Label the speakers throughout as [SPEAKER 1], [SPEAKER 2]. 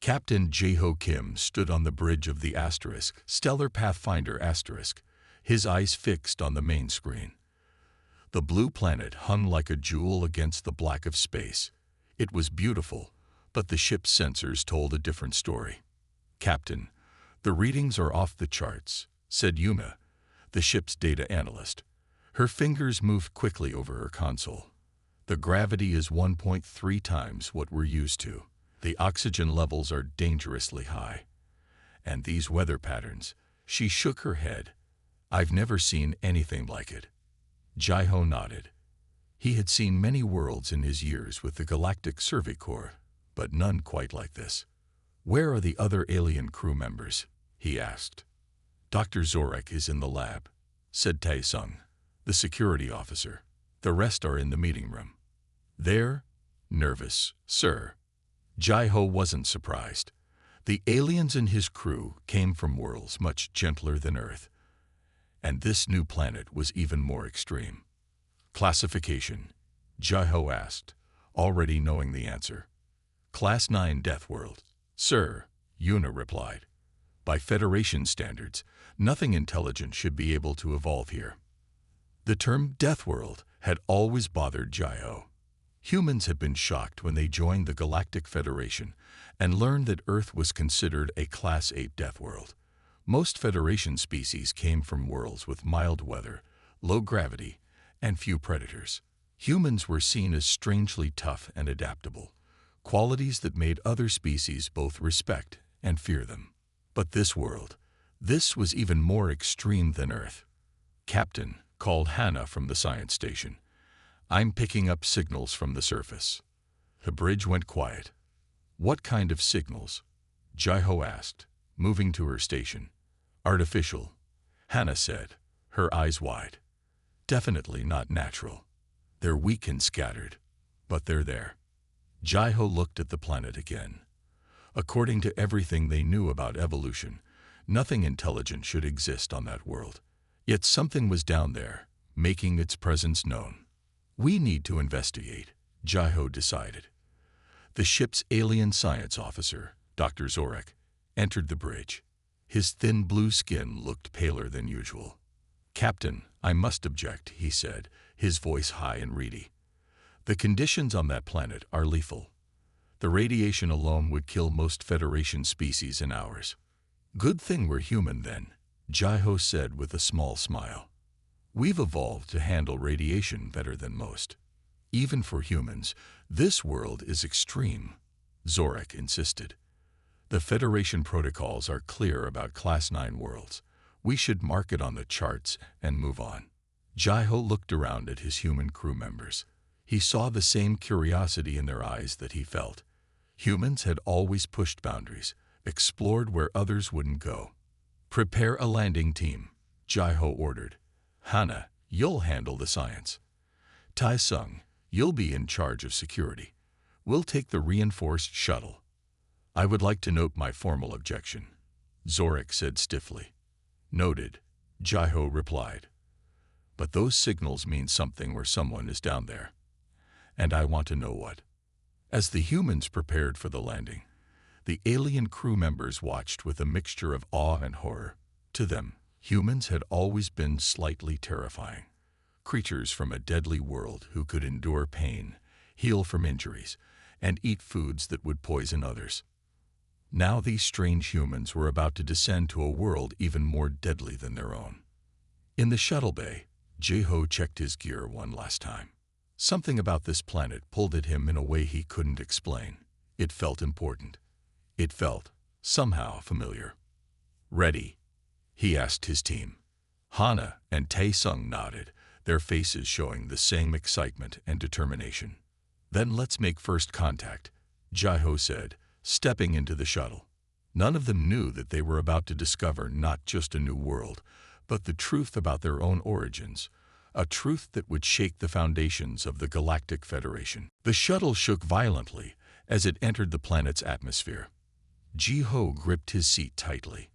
[SPEAKER 1] Captain Jae-ho Kim stood on the bridge of the asterisk, Stellar Pathfinder asterisk, his eyes fixed on the main screen. The blue planet hung like a jewel against the black of space. It was beautiful, but the ship's sensors told a different story. "Captain, the readings are off the charts," said Yuna, the ship's data analyst. Her fingers moved quickly over her console. "The gravity is 1.3 times what we're used to. The oxygen levels are dangerously high. And these weather patterns," she shook her head. "I've never seen anything like it." Jae-ho nodded. He had seen many worlds in his years with the Galactic Survey Corps, but none quite like this. "Where are the other alien crew members?" he asked. "Dr. Zorek is in the lab," said Tae-sung, the security officer. "The rest are in the meeting room." "They're nervous, sir." Jae-ho wasn't surprised. The aliens in his crew came from worlds much gentler than Earth, and this new planet was even more extreme. "Classification?" Jae-ho asked, already knowing the answer. "Class 9 Deathworld, sir," Yuna replied. "By Federation standards, nothing intelligent should be able to evolve here." The term Deathworld had always bothered Jae-ho. Humans had been shocked when they joined the Galactic Federation and learned that Earth was considered a Class 8 Deathworld. Most Federation species came from worlds with mild weather, low gravity, and few predators. Humans were seen as strangely tough and adaptable, qualities that made other species both respect and fear them. But this world, this was even more extreme than Earth. "Captain," called Hannah from the science station, "I'm picking up signals from the surface." The bridge went quiet. "What kind of signals?" Jae-ho asked, moving to her station. "Artificial," Hannah said, her eyes wide. "Definitely not natural. They're weak and scattered, but they're there." Jae-ho looked at the planet again. According to everything they knew about evolution, nothing intelligent should exist on that world. Yet something was down there, making its presence known. "We need to investigate," Jae-ho decided. The ship's alien science officer, Dr. Zorek, entered the bridge. His thin blue skin looked paler than usual. "Captain, I must object," he said, his voice high and reedy. "The conditions on that planet are lethal. The radiation alone would kill most Federation species in hours." "Good thing we're human then," Jae-ho said with a small smile. "We've evolved to handle radiation better than most." "Even for humans, this world is extreme," Zorek insisted. "The Federation protocols are clear about Class 9 worlds. We should mark it on the charts and move on." Jae-ho looked around at his human crew members. He saw the same curiosity in their eyes that he felt. Humans had always pushed boundaries, explored where others wouldn't go. "Prepare a landing team," Jae-ho ordered. "Hannah, you'll handle the science. Tae-sung, you'll be in charge of security. We'll take the reinforced shuttle." "I would like to note my formal objection," Zorek said stiffly. "Noted," Jae-ho replied. "But those signals mean something where someone is down there. And I want to know what." As the humans prepared for the landing, the alien crew members watched with a mixture of awe and horror. To them, humans had always been slightly terrifying. Creatures from a deadly world who could endure pain, heal from injuries, and eat foods that would poison others. Now these strange humans were about to descend to a world even more deadly than their own. In the shuttle bay, Jae-ho checked his gear one last time. Something about this planet pulled at him in a way he couldn't explain. It felt important. It felt, somehow, familiar. "Ready?" he asked his team. Hannah and Tae-sung nodded, their faces showing the same excitement and determination. "Then let's make first contact," Jae-ho said, stepping into the shuttle. None of them knew that they were about to discover not just a new world, but the truth about their own origins, a truth that would shake the foundations of the Galactic Federation. The shuttle shook violently as it entered the planet's atmosphere. Jae-ho gripped his seat tightly.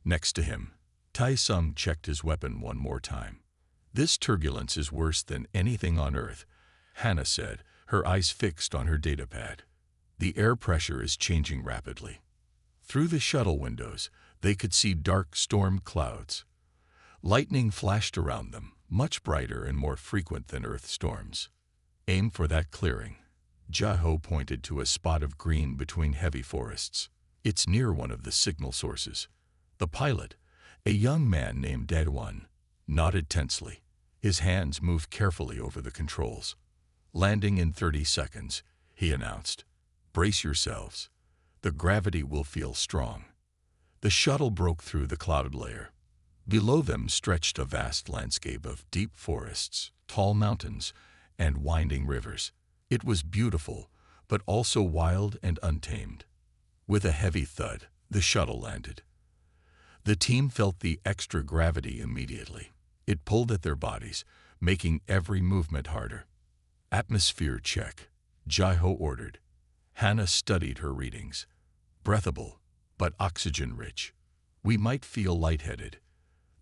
[SPEAKER 1] Next to him, Tae-sung checked his weapon one more time. "This turbulence is worse than anything on Earth," Hannah said, her eyes fixed on her datapad. "The air pressure is changing rapidly." Through the shuttle windows, they could see dark storm clouds. Lightning flashed around them, much brighter and more frequent than Earth storms. Aim for that clearing. Jiho pointed to a spot of green between heavy forests. It's near one of the signal sources. The pilot, a young man named Deadwan, nodded tensely. His hands moved carefully over the controls. Landing in 30 seconds, he announced. Brace yourselves. The gravity will feel strong. The shuttle broke through the cloud layer. Below them stretched a vast landscape of deep forests, tall mountains, and winding rivers. It was beautiful, but also wild and untamed. With a heavy thud, the shuttle landed. The team felt the extra gravity immediately. It pulled at their bodies, making every movement harder. Atmosphere check, Jiho ordered. Hannah studied her readings. Breathable, but oxygen-rich. We might feel lightheaded.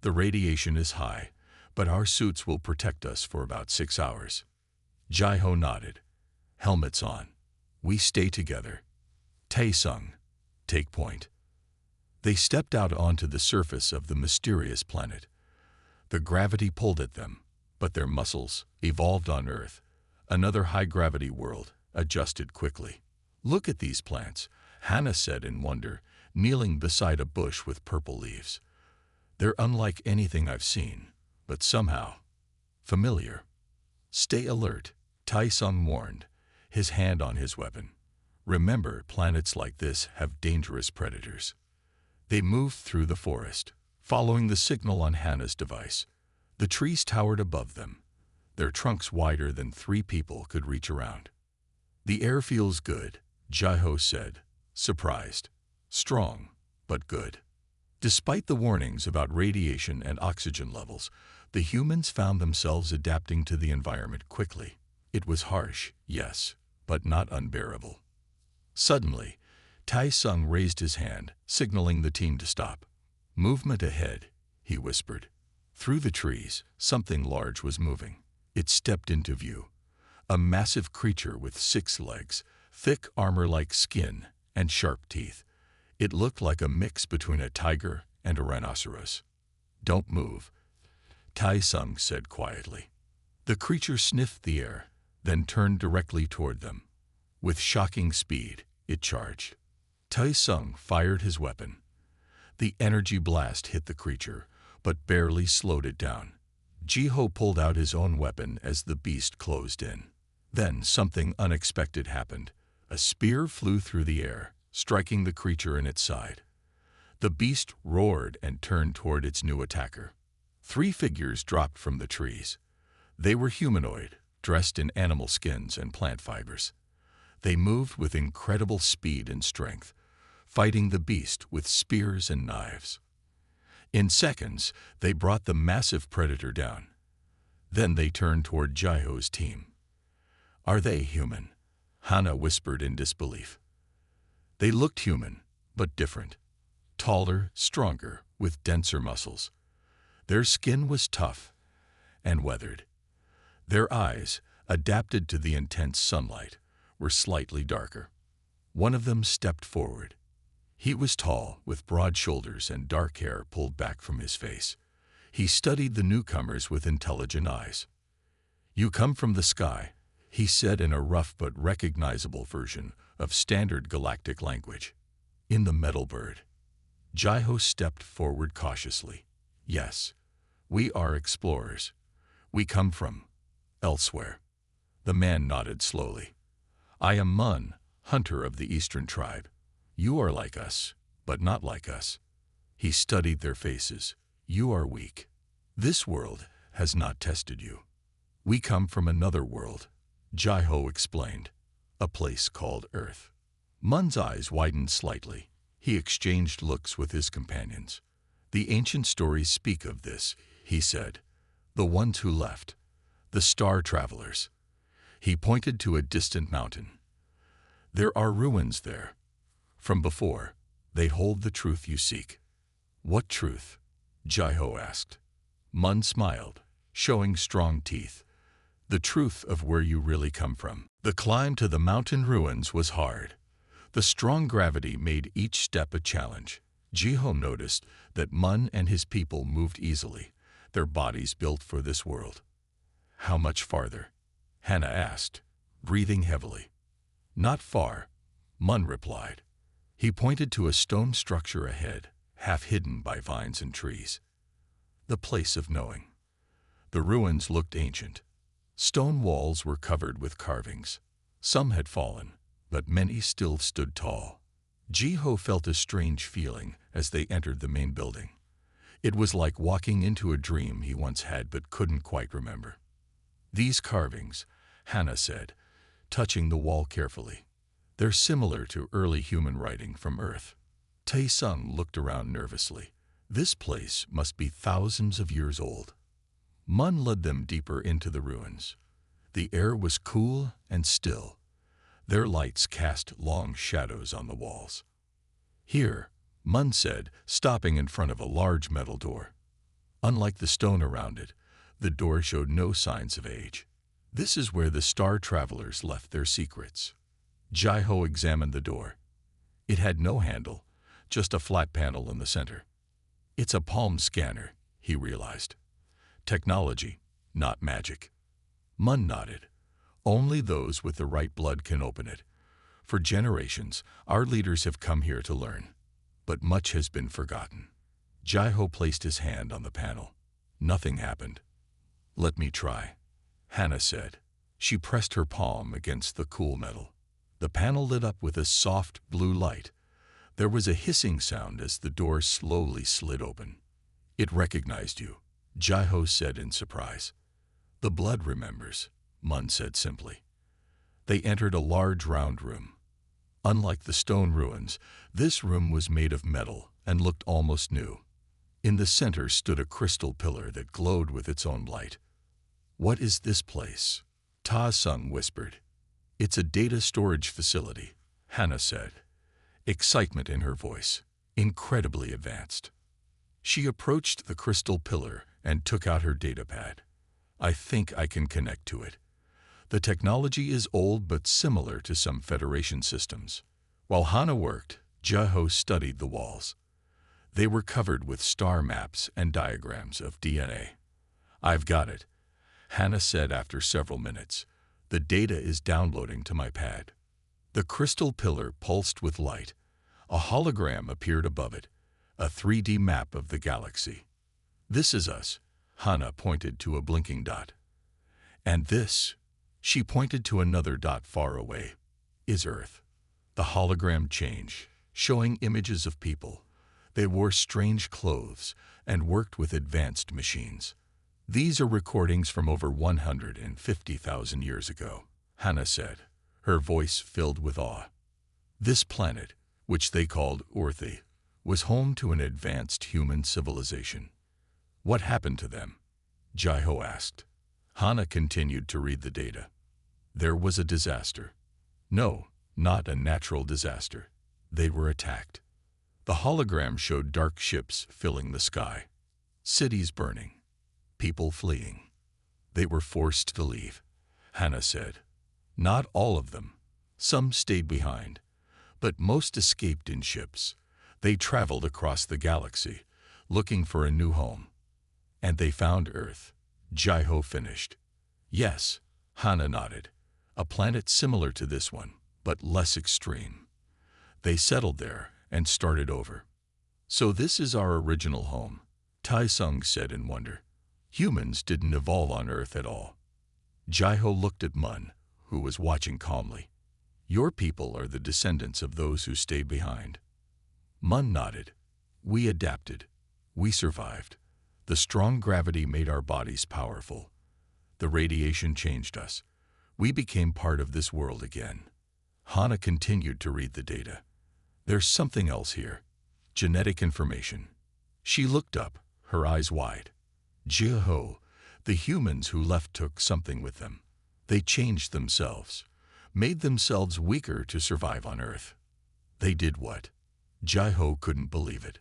[SPEAKER 1] The radiation is high, but our suits will protect us for about 6 hours. Jiho nodded. Helmets on. We stay together. Taesung, take point. They stepped out onto the surface of the mysterious planet. The gravity pulled at them, but their muscles, evolved on Earth, another high-gravity world, adjusted quickly. Look at these plants, Hannah said in wonder, kneeling beside a bush with purple leaves. They're unlike anything I've seen, but somehow familiar. Stay alert, Taesung warned, his hand on his weapon. Remember, planets like this have dangerous predators. They moved through the forest, following the signal on Hannah's device. The trees towered above them, their trunks wider than 3 people could reach around. The air feels good, Jiho said, surprised. Strong, but good. Despite the warnings about radiation and oxygen levels, the humans found themselves adapting to the environment quickly. It was harsh, yes, but not unbearable. Suddenly, Taesung raised his hand, signaling the team to stop. Movement ahead, he whispered. Through the trees, something large was moving. It stepped into view. A massive creature with 6 legs, thick armor-like skin, and sharp teeth. It looked like a mix between a tiger and a rhinoceros. Don't move, Taesung said quietly. The creature sniffed the air, then turned directly toward them. With shocking speed, it charged. Taesung fired his weapon. The energy blast hit the creature, but barely slowed it down. Jiho pulled out his own weapon as the beast closed in. Then something unexpected happened. A spear flew through the air, striking the creature in its side. The beast roared and turned toward its new attacker. 3 figures dropped from the trees. They were humanoid, dressed in animal skins and plant fibers. They moved with incredible speed and strength, fighting the beast with spears and knives. In seconds, they brought the massive predator down. Then they turned toward Jiho's team. Are they human? Hannah whispered in disbelief. They looked human, but different. Taller, stronger, with denser muscles. Their skin was tough and weathered. Their eyes, adapted to the intense sunlight, were slightly darker. One of them stepped forward. He was tall, with broad shoulders and dark hair pulled back from his face. He studied the newcomers with intelligent eyes. You come from the sky, he said in a rough but recognizable version of standard galactic language. In the metal bird. Jiho stepped forward cautiously. Yes, we are explorers. We come from elsewhere. The man nodded slowly. I am Mun, hunter of the eastern tribe. You are like us, but not like us. He studied their faces. You are weak. This world has not tested you. We come from another world, Jiho explained. A place called Earth. Mun's eyes widened slightly. He exchanged looks with his companions. The ancient stories speak of this, he said. The ones who left. The star travelers. He pointed to a distant mountain. There are ruins there. From before, they hold the truth you seek. What truth? Jiho asked. Mun smiled, showing strong teeth. The truth of where you really come from. The climb to the mountain ruins was hard. The strong gravity made each step a challenge. Jiho noticed that Mun and his people moved easily, their bodies built for this world. "How much farther?" Hannah asked, breathing heavily. "Not far," Mun replied. He pointed to a stone structure ahead, half hidden by vines and trees. The place of knowing. The ruins looked ancient. Stone walls were covered with carvings. Some had fallen, but many still stood tall. Jiho felt a strange feeling as they entered the main building. It was like walking into a dream he once had but couldn't quite remember. "These carvings," Hannah said, touching the wall carefully. "They're similar to early human writing from Earth." Tae-sung looked around nervously. This place must be thousands of years old. Mun led them deeper into the ruins. The air was cool and still. Their lights cast long shadows on the walls. "Here," Mun said, stopping in front of a large metal door. Unlike the stone around it, the door showed no signs of age. "This is where the star travelers left their secrets." Jiho examined the door. It had no handle, just a flat panel in the center. "It's a palm scanner," he realized. "Technology, not magic." Mun nodded. "Only those with the right blood can open it. For generations, our leaders have come here to learn, but much has been forgotten." Jiho placed his hand on the panel. Nothing happened. "Let me try," Hannah said. She pressed her palm against the cool metal. The panel lit up with a soft blue light. There was a hissing sound as the door slowly slid open. "It recognized you," Jiho said in surprise. "The blood remembers," Mun said simply. They entered a large round room. Unlike the stone ruins, this room was made of metal and looked almost new. In the center stood a crystal pillar that glowed with its own light. "What is this place?" Ta-sung whispered. "It's a data storage facility," Hannah said, excitement in her voice, incredibly advanced. She approached the crystal pillar and took out her datapad. "I think I can connect to it." The technology is old but similar to some Federation systems. While Hannah worked, Jiho studied the walls. They were covered with star maps and diagrams of DNA. "I've got it," Hannah said after several minutes. "The data is downloading to my pad." The crystal pillar pulsed with light. A hologram appeared above it, a 3D map of the galaxy. "This is us," Hannah pointed to a blinking dot. "And this," she pointed to another dot far away, "is Earth." The hologram changed, showing images of people. They wore strange clothes and worked with advanced machines. "These are recordings from over 150,000 years ago," Hannah said, her voice filled with awe. "This planet, which they called Orthe, was home to an advanced human civilization." "What happened to them?" Jiho asked. Hannah continued to read the data. "There was a disaster." "No, not a natural disaster. They were attacked." The hologram showed dark ships filling the sky, cities burning, people fleeing. "They were forced to leave," Hannah said. "Not all of them. Some stayed behind, but most escaped in ships. They traveled across the galaxy, looking for a new home. And they found Earth," Jiho finished. "Yes," Hannah nodded. "A planet similar to this one, but less extreme. They settled there and started over." "So this is our original home," Tai-sung said in wonder. "Humans didn't evolve on Earth at all." Jiho looked at Mun, who was watching calmly. "Your people are the descendants of those who stayed behind." Mun nodded. "We adapted. We survived. The strong gravity made our bodies powerful. The radiation changed us. We became part of this world again." Hannah continued to read the data. "There's something else here. Genetic information." She looked up, her eyes wide. "Jiho, the humans who left took something with them. They changed themselves, made themselves weaker to survive on Earth." "They did what?" Jiho couldn't believe it.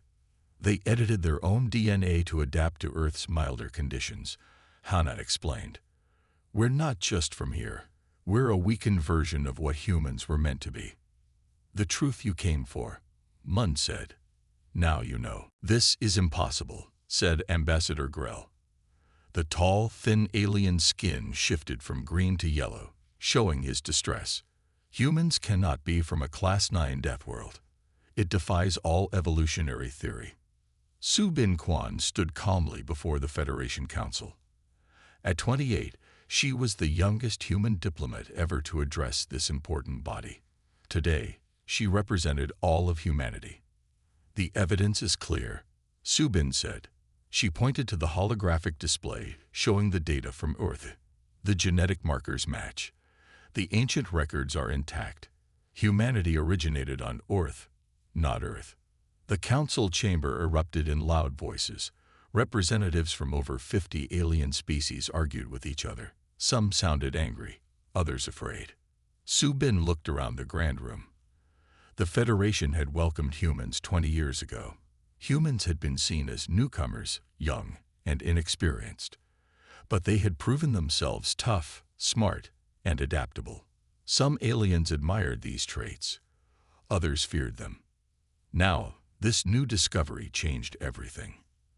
[SPEAKER 1] "They edited their own DNA to adapt to Earth's milder conditions," Hannah explained. "We're not just from here. We're a weakened version of what humans were meant to be." The truth you came for, Mun said. Now you know. This is impossible, said Ambassador Grell. The tall, thin alien skin shifted from green to yellow, showing his distress. Humans cannot be from a Class 9 Deathworld. It defies all evolutionary theory. Su Bin Quan stood calmly before the Federation Council. At 28, she was the youngest human diplomat ever to address this important body. Today, she represented all of humanity. The evidence is clear, Su Bin said. She pointed to the holographic display showing the data from Earth. The genetic markers match. The ancient records are intact. Humanity originated on Earth, not Earth. The council chamber erupted in loud voices. Representatives from over 50 alien species argued with each other. Some sounded angry, others afraid. Su Bin looked around the grand room. The Federation had welcomed humans 20 years ago. Humans had been seen as newcomers, young and inexperienced. But they had proven themselves tough, smart, and adaptable. Some aliens admired these traits. Others feared them. Now, this new discovery changed everything.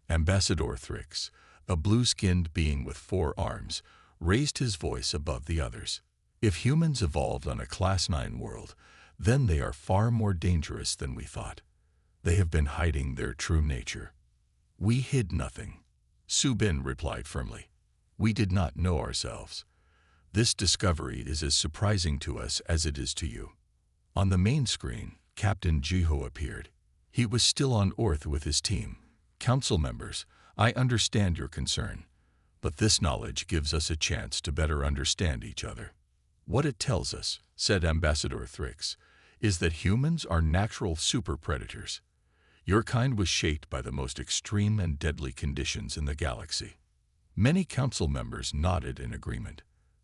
[SPEAKER 1] Ambassador Thrix, a blue-skinned being with 4 arms, raised his voice above the others. If humans evolved on a Class 9 world, then they are far more dangerous than we thought. They have been hiding their true nature. We hid nothing, Su Bin replied firmly. We did not know ourselves. This discovery is as surprising to us as it is to you. On the main screen, Captain Jiho appeared. He was still on Earth with his team. Council members, I understand your concern, but this knowledge gives us a chance to better understand each other. What it tells us, said Ambassador Thrix, is that humans are natural super predators. Your kind was shaped by the most extreme and deadly conditions in the galaxy. Many council members nodded in agreement.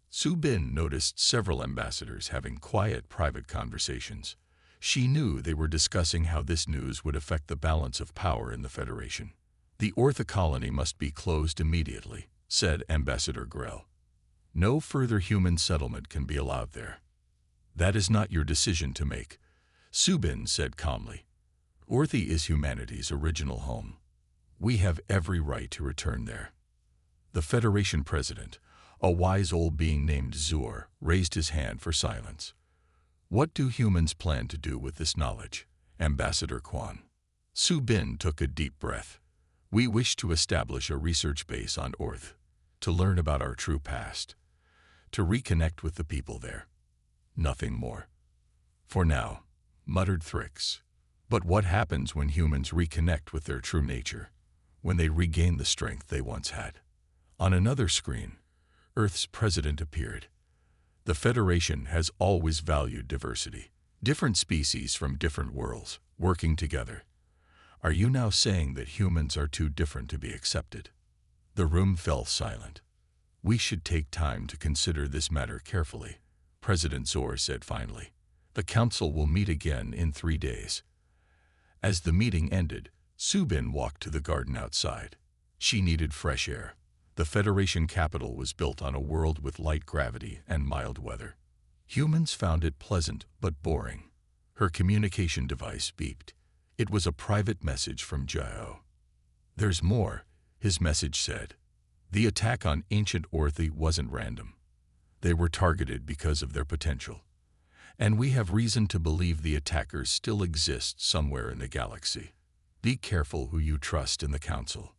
[SPEAKER 1] Su Bin noticed several ambassadors having quiet, private conversations. She knew they were discussing how this news would affect the balance of power in the Federation. The Ortha colony must be closed immediately, said Ambassador Grell. No further human settlement can be allowed there. That is not your decision to make, Su Bin said calmly. Ortha is humanity's original home. We have every right to return there. The Federation president, a wise old being named Zur, raised his hand for silence. What do humans plan to do with this knowledge, Ambassador Quan? Su Bin took a deep breath. We wish to establish a research base on Earth, to learn about our true past, to reconnect with the people there. Nothing more. For now, muttered Thrix. But what happens when humans reconnect with their true nature, when they regain the strength they once had? On another screen, Earth's president appeared. The Federation has always valued diversity, different species from different worlds, working together. Are you now saying that humans are too different to be accepted? The room fell silent. We should take time to consider this matter carefully, President Zur said finally. The council will meet again in 3 days. As the meeting ended, Su Bin walked to the garden outside. She needed fresh air. The Federation capital was built on a world with light gravity and mild weather. Humans found it pleasant but boring. Her communication device beeped. It was a private message from Jiho. There's more, his message said. The attack on ancient Ortha wasn't random. They were targeted because of their potential. And we have reason to believe the attackers still exist somewhere in the galaxy. Be careful who you trust in the council.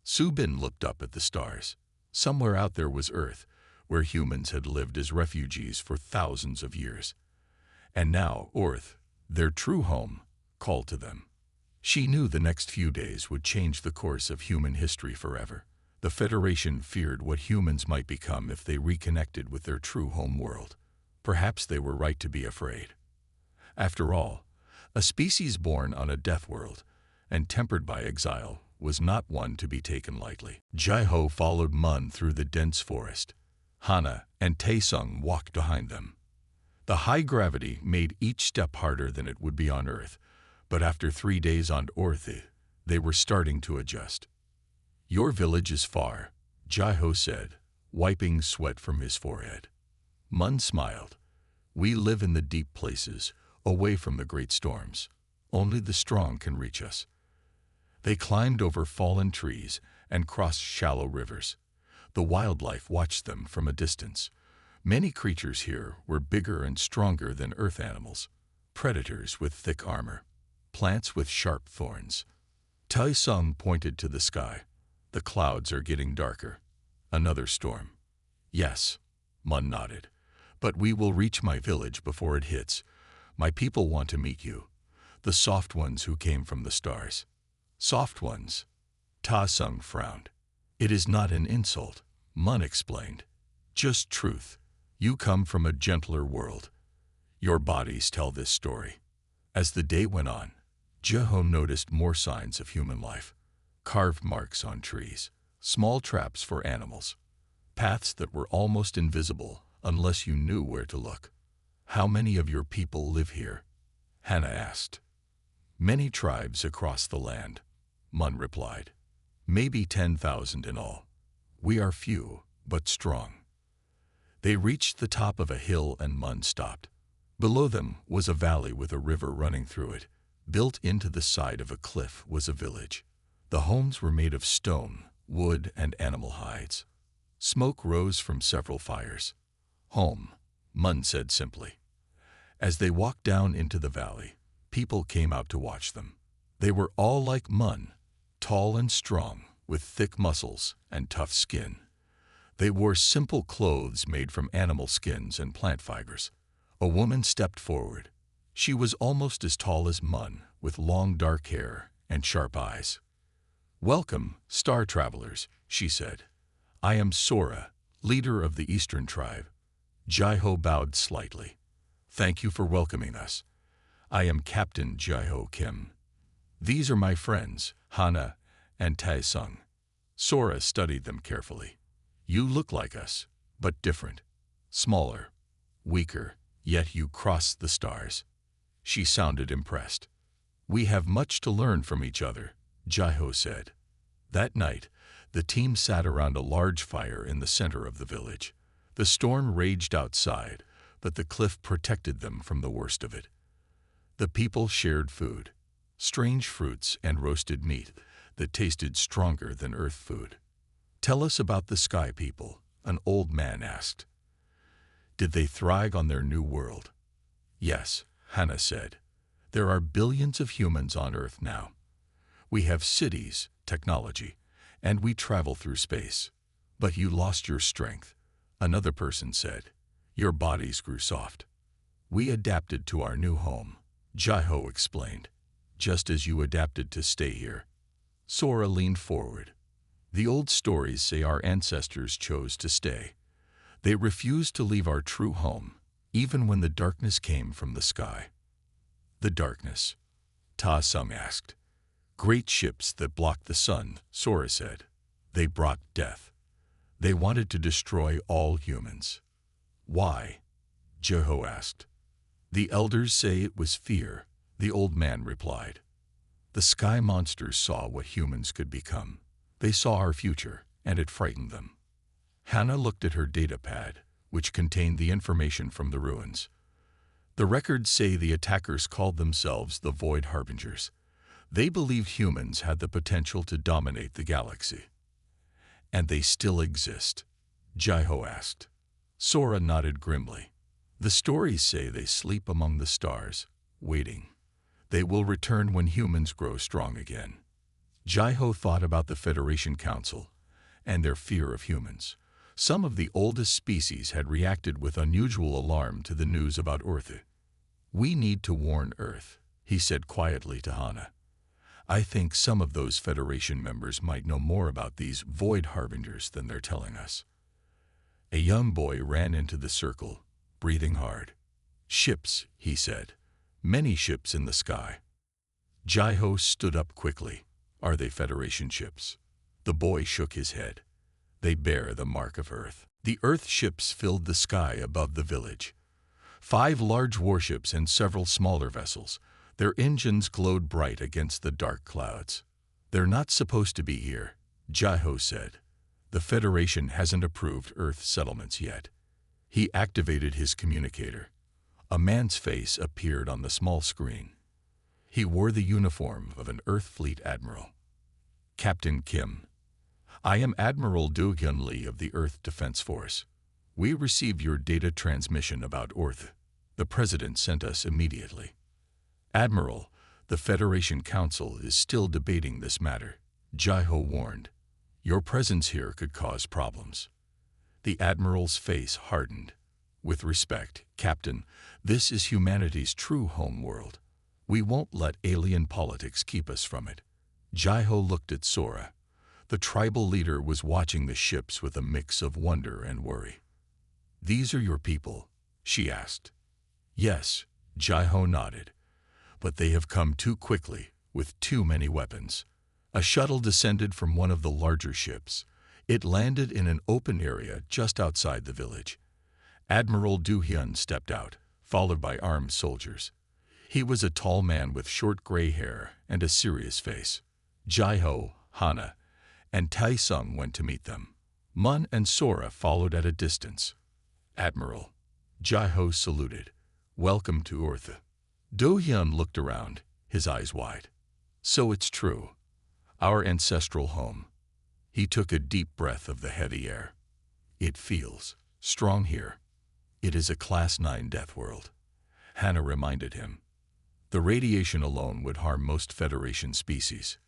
[SPEAKER 1] Su Bin looked up at the stars. Somewhere out there was Earth, where humans had lived as refugees for thousands of years. And now Earth, their true home, called to them. She knew the next few days would change the course of human history forever. The Federation feared what humans might become if they reconnected with their true home world. Perhaps they were right to be afraid. After all, a species born on a death world and tempered by exile was not one to be taken lightly. Jiho followed Mun through the dense forest. Hana and Taesung walked behind them. The high gravity made each step harder than it would be on Earth, but after 3 days on Ortha, they were starting to adjust. Your village is far, Jiho said, wiping sweat from his forehead. Mun smiled. We live in the deep places, away from the great storms. Only the strong can reach us. They climbed over fallen trees and crossed shallow rivers. The wildlife watched them from a distance. Many creatures here were bigger and stronger than earth animals, predators with thick armor, plants with sharp thorns. Tai Sung pointed to the sky. The clouds are getting darker. Another storm. Yes, Mun nodded. But we will reach my village before it hits. My people want to meet you, the soft ones who came from the stars. Soft ones? Ta Sung frowned. It is not an insult, Mun explained. Just truth. You come from a gentler world. Your bodies tell this story. As the day went on, Jeho noticed more signs of human life. Carved marks on trees, small traps for animals, paths that were almost invisible unless you knew where to look. How many of your people live here? Hannah asked. Many tribes across the land, Mun replied. Maybe 10,000 in all. We are few, but strong. They reached the top of a hill and Mun stopped. Below them was a valley with a river running through it. Built into the side of a cliff was a village. The homes were made of stone, wood, and animal hides. Smoke rose from several fires. Home, Mun said simply. As they walked down into the valley, people came out to watch them. They were all like Mun, tall and strong, with thick muscles and tough skin. They wore simple clothes made from animal skins and plant fibers. A woman stepped forward. She was almost as tall as Mun, with long dark hair and sharp eyes. Welcome, star travelers, she said. I am Sora, leader of the Eastern tribe. Jeho bowed slightly. Thank you for welcoming us. I am Captain Jeho Kim. These are my friends, Hana and Tai Sung. Sora studied them carefully. You look like us, but different. Smaller, weaker, yet you crossed the stars. She sounded impressed. We have much to learn from each other, Jeho said. That night, the team sat around a large fire in the center of the village. The storm raged outside, but the cliff protected them from the worst of it. The people shared food, strange fruits and roasted meat that tasted stronger than earth food. Tell us about the sky people, an old man asked. Did they thrive on their new world? Yes, Hannah said. There are billions of humans on Earth now. We have cities, technology, and we travel through space. But you lost your strength, another person said. Your bodies grew soft. We adapted to our new home, Jeho explained, just as you adapted to stay here. Sora leaned forward. The old stories say our ancestors chose to stay. They refused to leave our true home, even when the darkness came from the sky. The darkness, Ta Sung asked. Great ships that blocked the sun, Sora said. They brought death. They wanted to destroy all humans. Why? Jeho asked. The elders say it was fear, the old man replied. The sky monsters saw what humans could become. They saw our future, and it frightened them. Hannah looked at her data pad, which contained the information from the ruins. The records say the attackers called themselves the Void Harbingers. They believed humans had the potential to dominate the galaxy. And they still exist? Jeho asked. Sora nodded grimly. The stories say they sleep among the stars, waiting. They will return when humans grow strong again. Jeho thought about the Federation Council and their fear of humans. Some of the oldest species had reacted with unusual alarm to the news about Earth. We need to warn Earth, he said quietly to Hana. I think some of those Federation members might know more about these Void Harbingers than they're telling us. A young boy ran into the circle, breathing hard. Ships, he said. Many ships in the sky. Jeho stood up quickly. Are they Federation ships? The boy shook his head. They bear the mark of Earth. The Earth ships filled the sky above the village. 5 large warships and several smaller vessels. Their engines glowed bright against the dark clouds. They're not supposed to be here, Jeho said. The Federation hasn't approved Earth settlements yet. He activated his communicator. A man's face appeared on the small screen. He wore the uniform of an Earth Fleet admiral. Captain Kim. I am Admiral Do-hyun Lee of the Earth Defense Force. We received your data transmission about Earth. The President sent us immediately. Admiral, the Federation Council is still debating this matter. Jai-ho warned. Your presence here could cause problems. The Admiral's face hardened. With respect, Captain, this is humanity's true home world. We won't let alien politics keep us from it. Jai-ho looked at Sora. The tribal leader was watching the ships with a mix of wonder and worry. These are your people? She asked. Yes, Jai-ho nodded. But they have come too quickly, with too many weapons. A shuttle descended from one of the larger ships. It landed in an open area just outside the village. Admiral Do-hyun stepped out, followed by armed soldiers. He was a tall man with short gray hair and a serious face. Jai-ho, Hana, and Tae-sung went to meet them. Mun and Sora followed at a distance. Admiral. Jai-ho saluted. Welcome to Earth. Do-hyun looked around, his eyes wide. So it's true. Our ancestral home. He took a deep breath of the heavy air. It feels strong here. It is a Class 9 Deathworld. Hana reminded him. The radiation alone would harm most Federation species.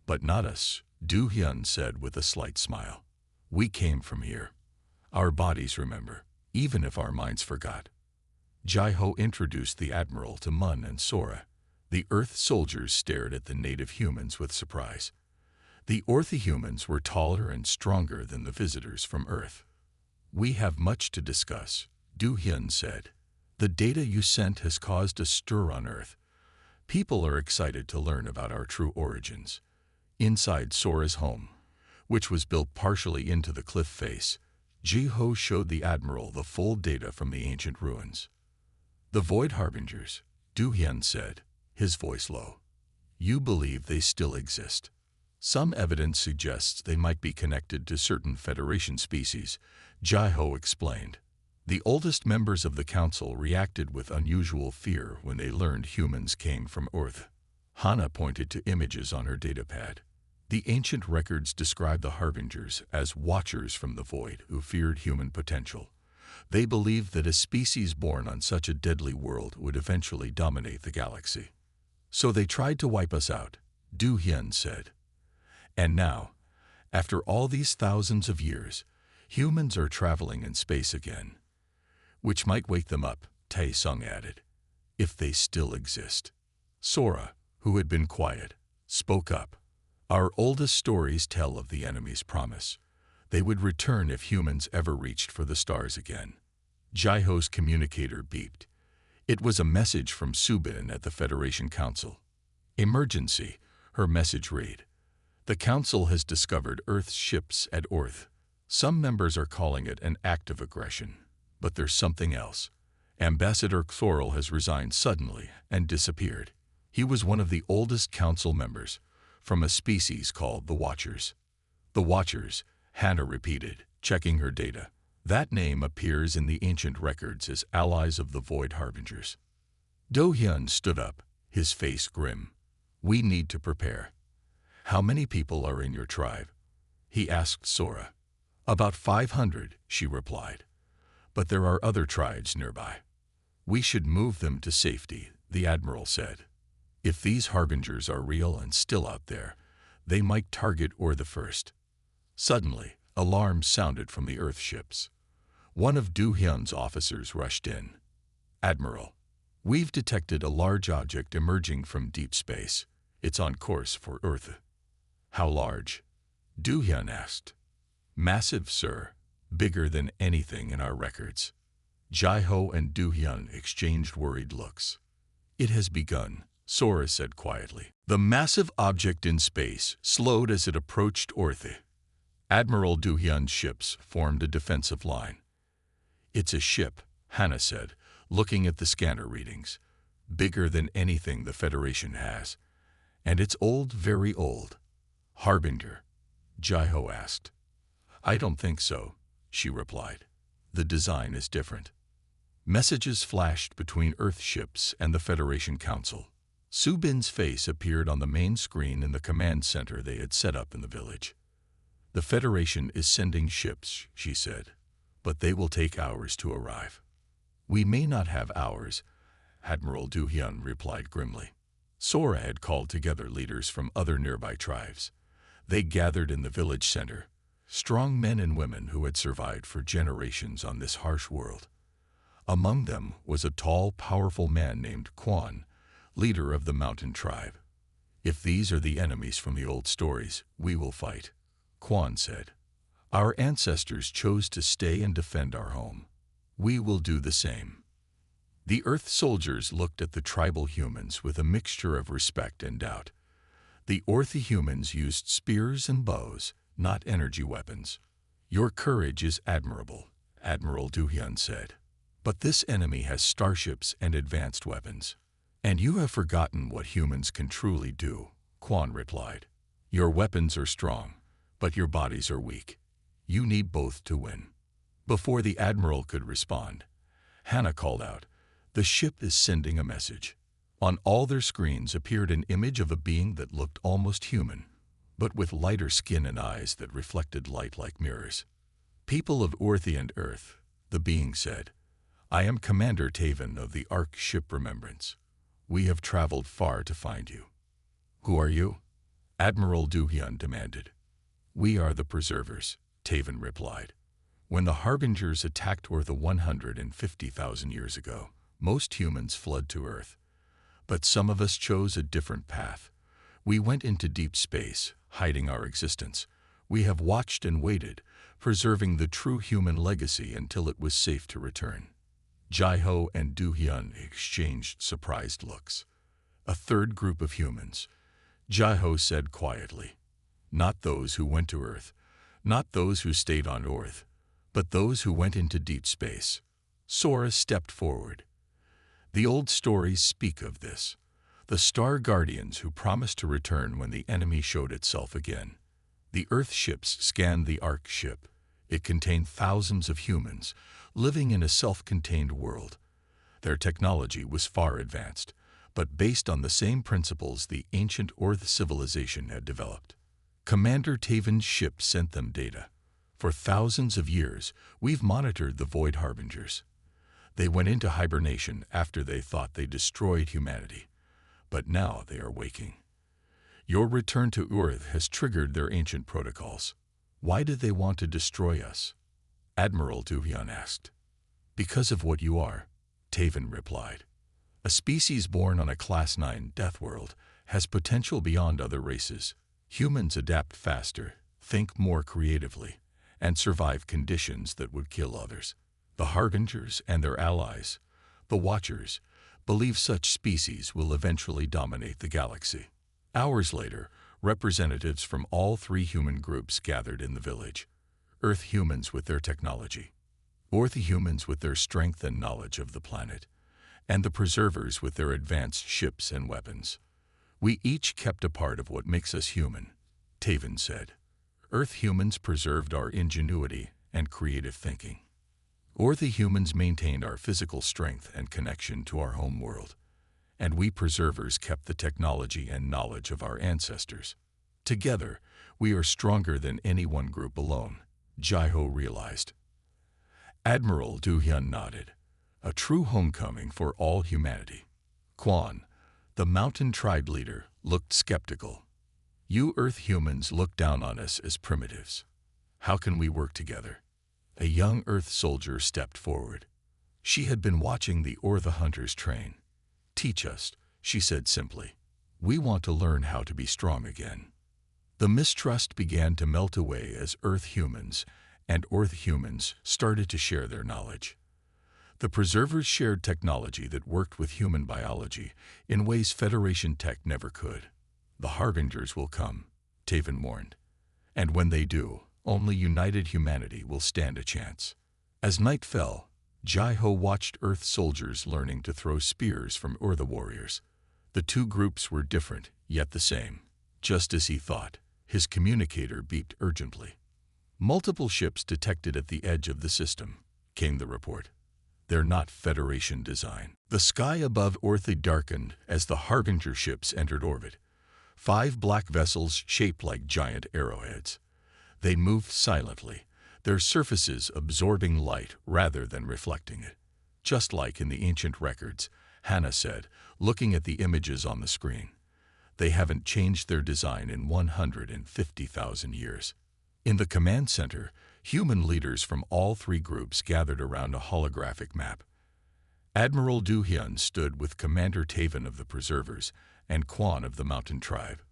[SPEAKER 1] But not us, Do-hyun said with a slight smile. We came from here. Our bodies remember, even if our minds forgot. Jai-ho introduced the Admiral to Mun and Sora. The Earth soldiers stared at the native humans with surprise. The Orthihumans were taller and stronger than the visitors from Earth. We have much to discuss, Do-hyun said. The data you sent has caused a stir on Earth. People are excited to learn about our true origins. Inside Sora's home, which was built partially into the cliff face, Jai-ho showed the Admiral the full data from the ancient ruins. The Void Harbingers, Do-hyun said, his voice low. You believe they still exist. Some evidence suggests they might be connected to certain Federation species, Jai-ho explained. The oldest members of the Council reacted with unusual fear when they learned humans came from Earth. Hana pointed to images on her datapad. The ancient records describe the Harbingers as watchers from the void who feared human potential. They believed that a species born on such a deadly world would eventually dominate the galaxy. So they tried to wipe us out, Do-hyun said. And now, after all these thousands of years, humans are traveling in space again. Which might wake them up, Tae-sung added, if they still exist. Sora, who had been quiet, spoke up. Our oldest stories tell of the enemy's promise. They would return if humans ever reached for the stars again. Jai-ho's communicator beeped. It was a message from Subin at the Federation Council. Emergency, her message read. The Council has discovered Earth's ships at Earth. Some members are calling it an act of aggression. But there's something else. Ambassador Xorl has resigned suddenly and disappeared. He was one of the oldest council members, from a species called the Watchers. The Watchers, Hana repeated, checking her data. That name appears in the ancient records as allies of the Void Harbingers. Do-hyun stood up, his face grim. We need to prepare. How many people are in your tribe? He asked Sora. About 500, she replied. But there are other tribes nearby. We should move them to safety, the Admiral said. If these Harbingers are real and still out there, they might target Ur the first. Suddenly, alarms sounded from the Earth ships. One of Do-hyun's officers rushed in. Admiral, we've detected a large object emerging from deep space. It's on course for Earth. How large? Do-hyun asked. Massive, sir. Bigger than anything in our records. Jai-ho and Do-hyun exchanged worried looks. It has begun, Sora said quietly. The massive object in space slowed as it approached Earth. Admiral Do-hyun's ships formed a defensive line. It's a ship, Hana said, looking at the scanner readings. Bigger than anything the Federation has. And it's old, very old. Harbinger? Jai-ho asked. I don't think so, she replied. The design is different. Messages flashed between Earth ships and the Federation Council. Su Bin's face appeared on the main screen in the command center they had set up in the village. "The Federation is sending ships," she said, "but they will take hours to arrive." "We may not have hours," Admiral Du Hyun replied grimly. Sora had called together leaders from other nearby tribes. They gathered in the village center, strong men and women who had survived for generations on this harsh world. Among them was a tall, powerful man named Quan, leader of the mountain tribe. "If these are the enemies from the old stories, we will fight," Quan said. "Our ancestors chose to stay and defend our home. We will do the same." The Earth soldiers looked at the tribal humans with a mixture of respect and doubt. The Orthy humans used spears and bows, not energy weapons. "Your courage is admirable," Admiral Du Hyun said. "But this enemy has starships and advanced weapons. And you have forgotten what humans can truly do," Quan replied. "Your weapons are strong, but your bodies are weak. You need both to win." Before the Admiral could respond, Hannah called out, "The ship is sending a message." On all their screens appeared an image of a being that looked almost human, but with lighter skin and eyes that reflected light like mirrors. "People of Orthy and Earth," the being said, "I am Commander Taven of the Ark Ship Remembrance. We have traveled far to find you." "Who are you?" Admiral Du Hyun demanded. "We are the Preservers," Taven replied. "When the Harbingers attacked Ortha 150,000 years ago, most humans fled to Earth. But some of us chose a different path. We went into deep space, hiding our existence. We have watched and waited, preserving the true human legacy until it was safe to return." Jai-Ho and Du Hyun exchanged surprised looks. "A third group of humans," Jai-Ho said quietly. "Not those who went to Earth, not those who stayed on Earth, but those who went into deep space." Sora stepped forward. "The old stories speak of this. The Star Guardians who promised to return when the enemy showed itself again. The Earth ships scanned the Ark ship. It contained thousands of humans, living in a self-contained world. Their technology was far advanced, but based on the same principles the ancient Earth civilization had developed. Commander Taven's ship sent them data. For thousands of years, we've monitored the Void Harbingers. They went into hibernation after they thought they destroyed humanity. But now they are waking. Your return to Earth has triggered their ancient protocols. Why did they want to destroy us?" Admiral Du Hyun asked. "Because of what you are," Taven replied. "A species born on a Class 9 Deathworld has potential beyond other races. Humans adapt faster, think more creatively, and survive conditions that would kill others. The Harbingers and their allies, the Watchers, believe such species will eventually dominate the galaxy." Hours later, representatives from all three human groups gathered in the village. Earth humans with their technology, Orthy humans with their strength and knowledge of the planet, and the Preservers with their advanced ships and weapons. "We each kept a part of what makes us human," Taven said. "Earth humans preserved our ingenuity and creative thinking. Orthy humans maintained our physical strength and connection to our home world. And we Preservers kept the technology and knowledge of our ancestors. Together, we are stronger than any one group alone," Jai-Ho realized. Admiral Du Hyun nodded. "A true homecoming for all humanity." Quan, the mountain tribe leader, looked skeptical. "You Earth humans look down on us as primitives. How can we work together?" A young Earth soldier stepped forward. She had been watching the Ortha hunters train. "Teach us," she said simply. "We want to learn how to be strong again." The mistrust began to melt away as Earth humans and Ortha humans started to share their knowledge. The Preservers shared technology that worked with human biology in ways Federation tech never could. "The Harbingers will come," Taven warned. "And when they do, only united humanity will stand a chance." As night fell, Jai-Ho watched Earth soldiers learning to throw spears from Ortha warriors. The two groups were different, yet the same. Just as he thought, his communicator beeped urgently. "Multiple ships detected at the edge of the system," came the report. They're not Federation design. The sky above Earth darkened as the Harbinger ships entered orbit. 5 black vessels shaped like giant arrowheads. They moved silently, their surfaces absorbing light rather than reflecting it. Just like in the ancient records, Hannah said, looking at the images on the screen. They haven't changed their design in 150,000 years. In the command center, human leaders from all 3 groups gathered around a holographic map. Admiral Du Hyun stood with Commander Taven of the Preservers and Quan of the Mountain Tribe.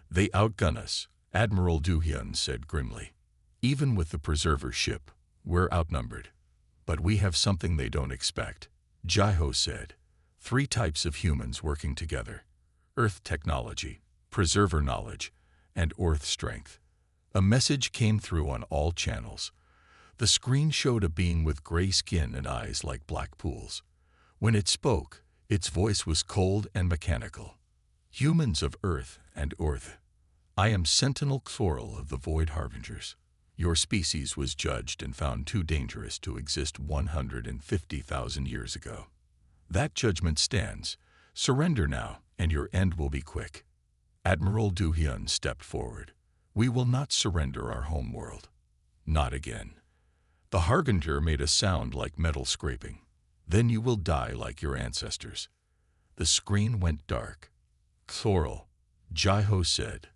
[SPEAKER 1] "They outgun us," Admiral Du Hyun said grimly. "Even with the Preserver ship, we're outnumbered. But we have something they don't expect," Jai-Ho said. 3 types of humans working together: Earth technology, Preserver knowledge, and Earth strength. A message came through on all channels. The screen showed a being with gray skin and eyes like black pools. When it spoke, its voice was cold and mechanical. "Humans of Earth and Earth, I am Sentinel Xoral of the Void Harbingers. Your species was judged and found too dangerous to exist 150,000 years ago. That judgment stands. Surrender now, and your end will be quick." Admiral Du Hyun stepped forward. "We will not surrender our homeworld. Not again." The Harbinger made a sound like metal scraping. "Then you will die like your ancestors." The screen went dark. "Xoral," Jai-Ho said.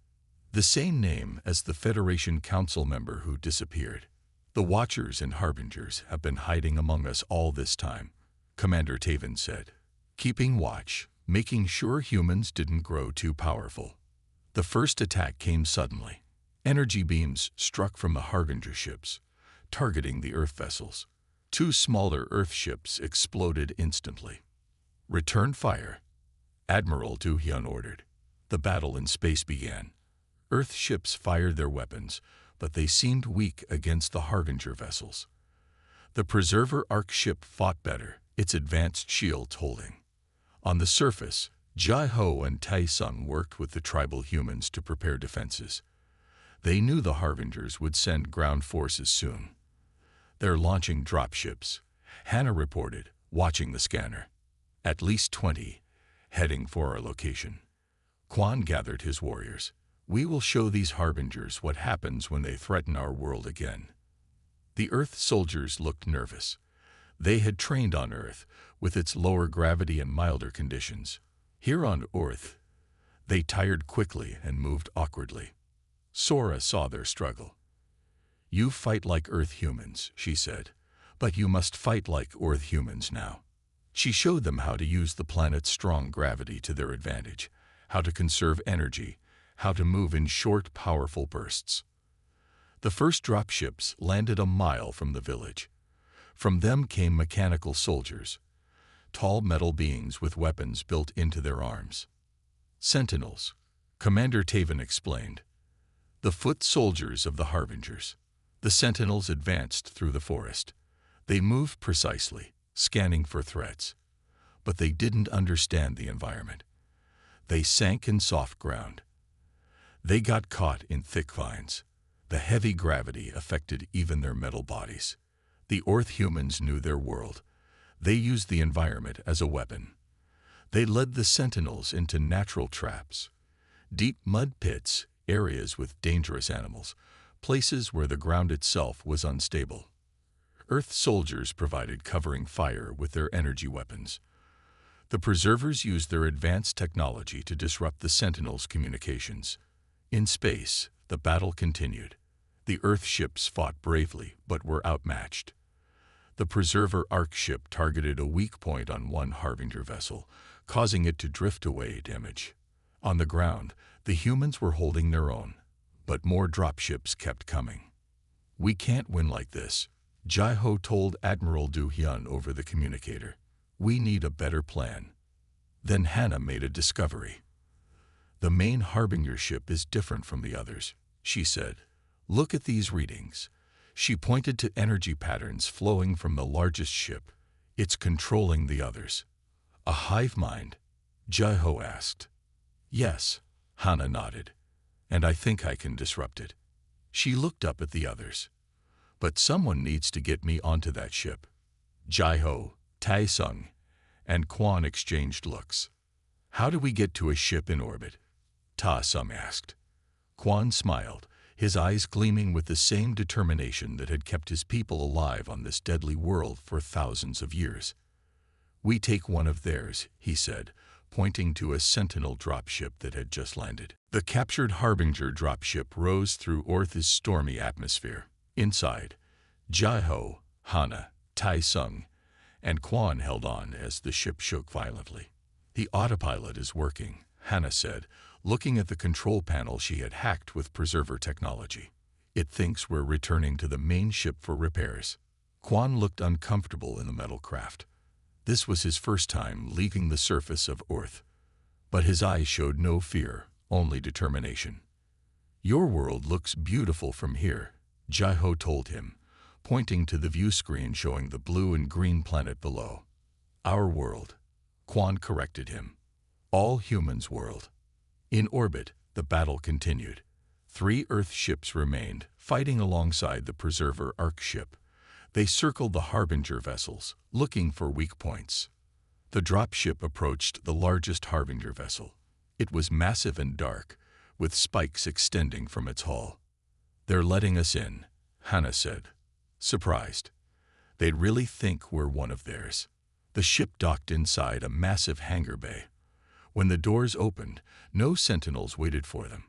[SPEAKER 1] The same name as the Federation Council member who disappeared. "The Watchers and Harbingers have been hiding among us all this time," Commander Taven said. "Keeping watch, making sure humans didn't grow too powerful." The first attack came suddenly. Energy beams struck from the Harbinger ships, targeting the Earth vessels. 2 smaller Earth ships exploded instantly. "Return fire," Admiral Du Hyun ordered. The battle in space began. Earth ships fired their weapons, but they seemed weak against the Harbinger vessels. The Preserver Arc ship fought better, its advanced shields holding. On the surface, Jai-Ho and Tai-Sung worked with the tribal humans to prepare defenses. They knew the Harbingers would send ground forces soon. "They're launching dropships," Hannah reported, watching the scanner. "At least 20, heading for our location." Quan gathered his warriors. "We will show these Harbingers what happens when they threaten our world again." The Earth soldiers looked nervous. They had trained on Earth, with its lower gravity and milder conditions. Here on Earth, they tired quickly and moved awkwardly. Sora saw their struggle. "You fight like Earth humans," she said, "but you must fight like Earth humans now." She showed them how to use the planet's strong gravity to their advantage, how to conserve energy, how to move in short, powerful bursts. The first dropships landed a mile from the village. From them came mechanical soldiers, tall metal beings with weapons built into their arms. "Sentinels," Commander Taven explained. "The foot soldiers of the Harbingers." The Sentinels advanced through the forest. They moved precisely, scanning for threats. But they didn't understand the environment. They sank in soft ground. They got caught in thick vines. The heavy gravity affected even their metal bodies. The Earth humans knew their world. They used the environment as a weapon. They led the Sentinels into natural traps, deep mud pits, areas with dangerous animals, places where the ground itself was unstable. Earth soldiers provided covering fire with their energy weapons. The Preservers used their advanced technology to disrupt the Sentinels' communications. In space, the battle continued. The Earth ships fought bravely but were outmatched. The Preserver Arc ship targeted a weak point on one Harbinger vessel, causing it to drift away damage. On the ground, the humans were holding their own, but more dropships kept coming. "We can't win like this," Jai-Ho told Admiral Du Hyun over the communicator. "We need a better plan." Then Hannah made a discovery. "The main Harbinger ship is different from the others," she said. "Look at these readings." She pointed to energy patterns flowing from the largest ship. "It's controlling the others." "A hive mind?" Jai-Ho asked. "Yes," Hannah nodded. "And I think I can disrupt it." She looked up at the others. "But someone needs to get me onto that ship." Jai-Ho, Tai-Sung, and Quan exchanged looks. "How do we get to a ship in orbit?" Ta-Sung asked. Quan smiled, his eyes gleaming with the same determination that had kept his people alive on this deadly world for thousands of years. "We take one of theirs," he said, pointing to a Sentinel dropship that had just landed. The captured Harbinger dropship rose through Earth's stormy atmosphere. Inside, Jai-Ho, Hana, Tai-Sung, and Quan held on as the ship shook violently. "The autopilot is working," Hana said, looking at the control panel she had hacked with preserver technology. "It thinks we're returning to the main ship for repairs." Quan looked uncomfortable in the metal craft. This was his first time leaving the surface of Earth, but his eyes showed no fear, only determination. "Your world looks beautiful from here," Jai-Ho told him, pointing to the view screen showing the blue and green planet below. "Our world," Quan corrected him. "All humans' world." In orbit, the battle continued. 3 Earth ships remained, fighting alongside the Preserver Ark ship. They circled the Harbinger vessels, looking for weak points. The dropship approached the largest Harbinger vessel. It was massive and dark, with spikes extending from its hull. "They're letting us in," Hana said, surprised. "They'd really think we're one of theirs." The ship docked inside a massive hangar bay. When the doors opened, no sentinels waited for them.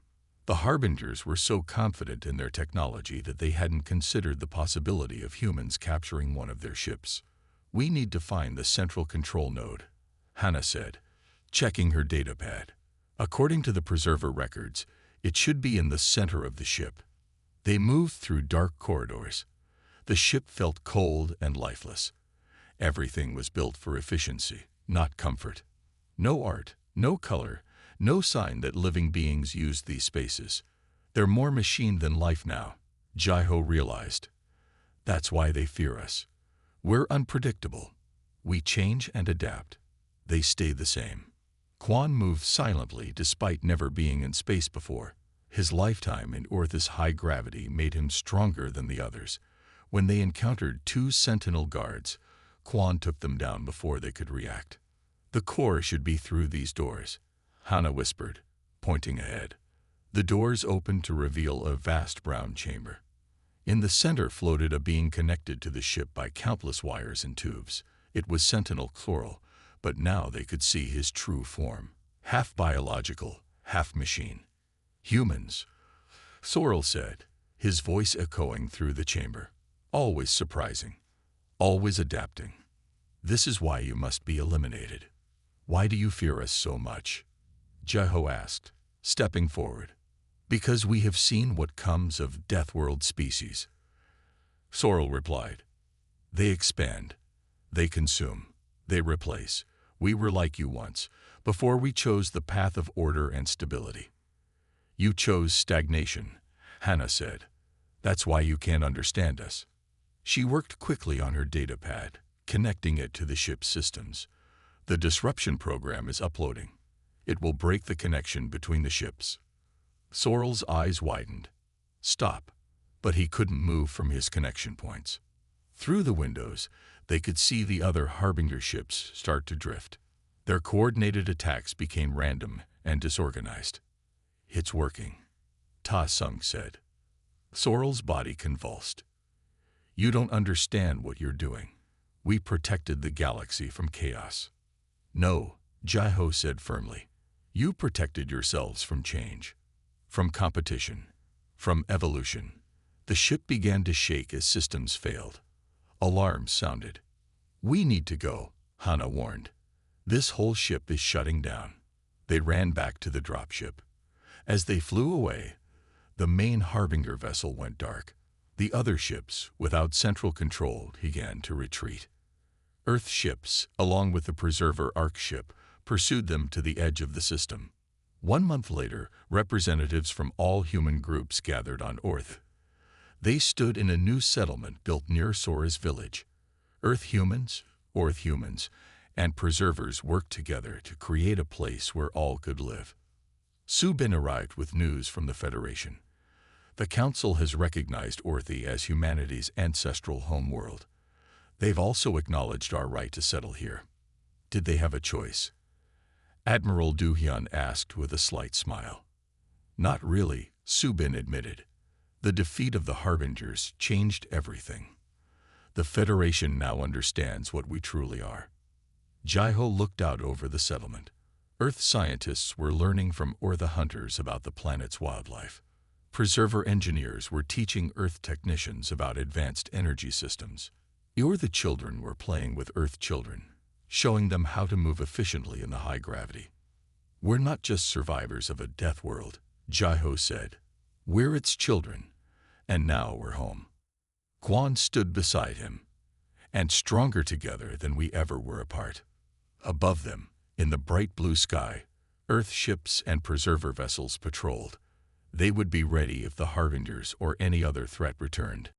[SPEAKER 1] The Harbingers were so confident in their technology that they hadn't considered the possibility of humans capturing one of their ships. "We need to find the central control node," Hana said, checking her datapad. According to the Preserver records, it should be in the center of the ship. They moved through dark corridors. The ship felt cold and lifeless. Everything was built for efficiency, not comfort. No art, no color, no sign that living beings used these spaces. "They're more machine than life now," Jai-Ho realized. "That's why they fear us. We're unpredictable. We change and adapt. They stay the same." Quan moved silently despite never being in space before. His lifetime in Earth's high gravity made him stronger than the others. When they encountered 2 Sentinel guards, Quan took them down before they could react. "The core should be through these doors," Hana whispered, pointing ahead. The doors opened to reveal a vast brown chamber. In the center floated a being connected to the ship by countless wires and tubes. It was Sentinel Chloral, but now they could see his true form. Half biological, half machine. "Humans," Sorrel said, his voice echoing through the chamber. "Always surprising. Always adapting. This is why you must be eliminated." "Why do you fear us so much?" Jai-Ho asked, stepping forward. "Because we have seen what comes of Deathworld species," Sorrel replied. "They expand. They consume. They replace. We were like you once, before we chose the path of order and stability." "You chose stagnation," Hana said. "That's why you can't understand us." She worked quickly on her datapad, connecting it to the ship's systems. "The disruption program is uploading. It will break the connection between the ships." Sorrel's eyes widened. "Stop." But he couldn't move from his connection points. Through the windows, they could see the other Harbinger ships start to drift. Their coordinated attacks became random and disorganized. "It's working," Ta-Sung said. Sorrel's body convulsed. "You don't understand what you're doing. We protected the galaxy from chaos." "No," Jai-Ho said firmly. "You protected yourselves from change, from competition, from evolution." The ship began to shake as systems failed. Alarms sounded. "We need to go," Hana warned. "This whole ship is shutting down." They ran back to the dropship. As they flew away, the main Harbinger vessel went dark. The other ships, without central control, began to retreat. Earth ships, along with the Preserver Ark ship, pursued them to the edge of the system. 1 month later, representatives from all human groups gathered on Earth. They stood in a new settlement built near Sora's village. Earth humans, and preservers worked together to create a place where all could live. Subin arrived with news from the Federation. "The Council has recognized Orthy as humanity's ancestral homeworld. They've also acknowledged our right to settle here. Did they have a choice? Admiral Duhyun asked with a slight smile. Not really, Subin admitted. The defeat of the Harbingers changed everything. The Federation now understands what we truly are. Jaiho looked out over the settlement. Earth scientists were learning from Ortha hunters about the planet's wildlife. Preserver engineers were teaching Earth technicians about advanced energy systems. The children were playing with Earth children, showing them how to move efficiently in the high gravity. We're not just survivors of a death world, Jaiho said. We're its children, and now we're home. Quan stood beside him, and stronger together than we ever were apart. Above them, in the bright blue sky, Earth ships and preserver vessels patrolled. They would be ready if the Harbingers or any other threat returned.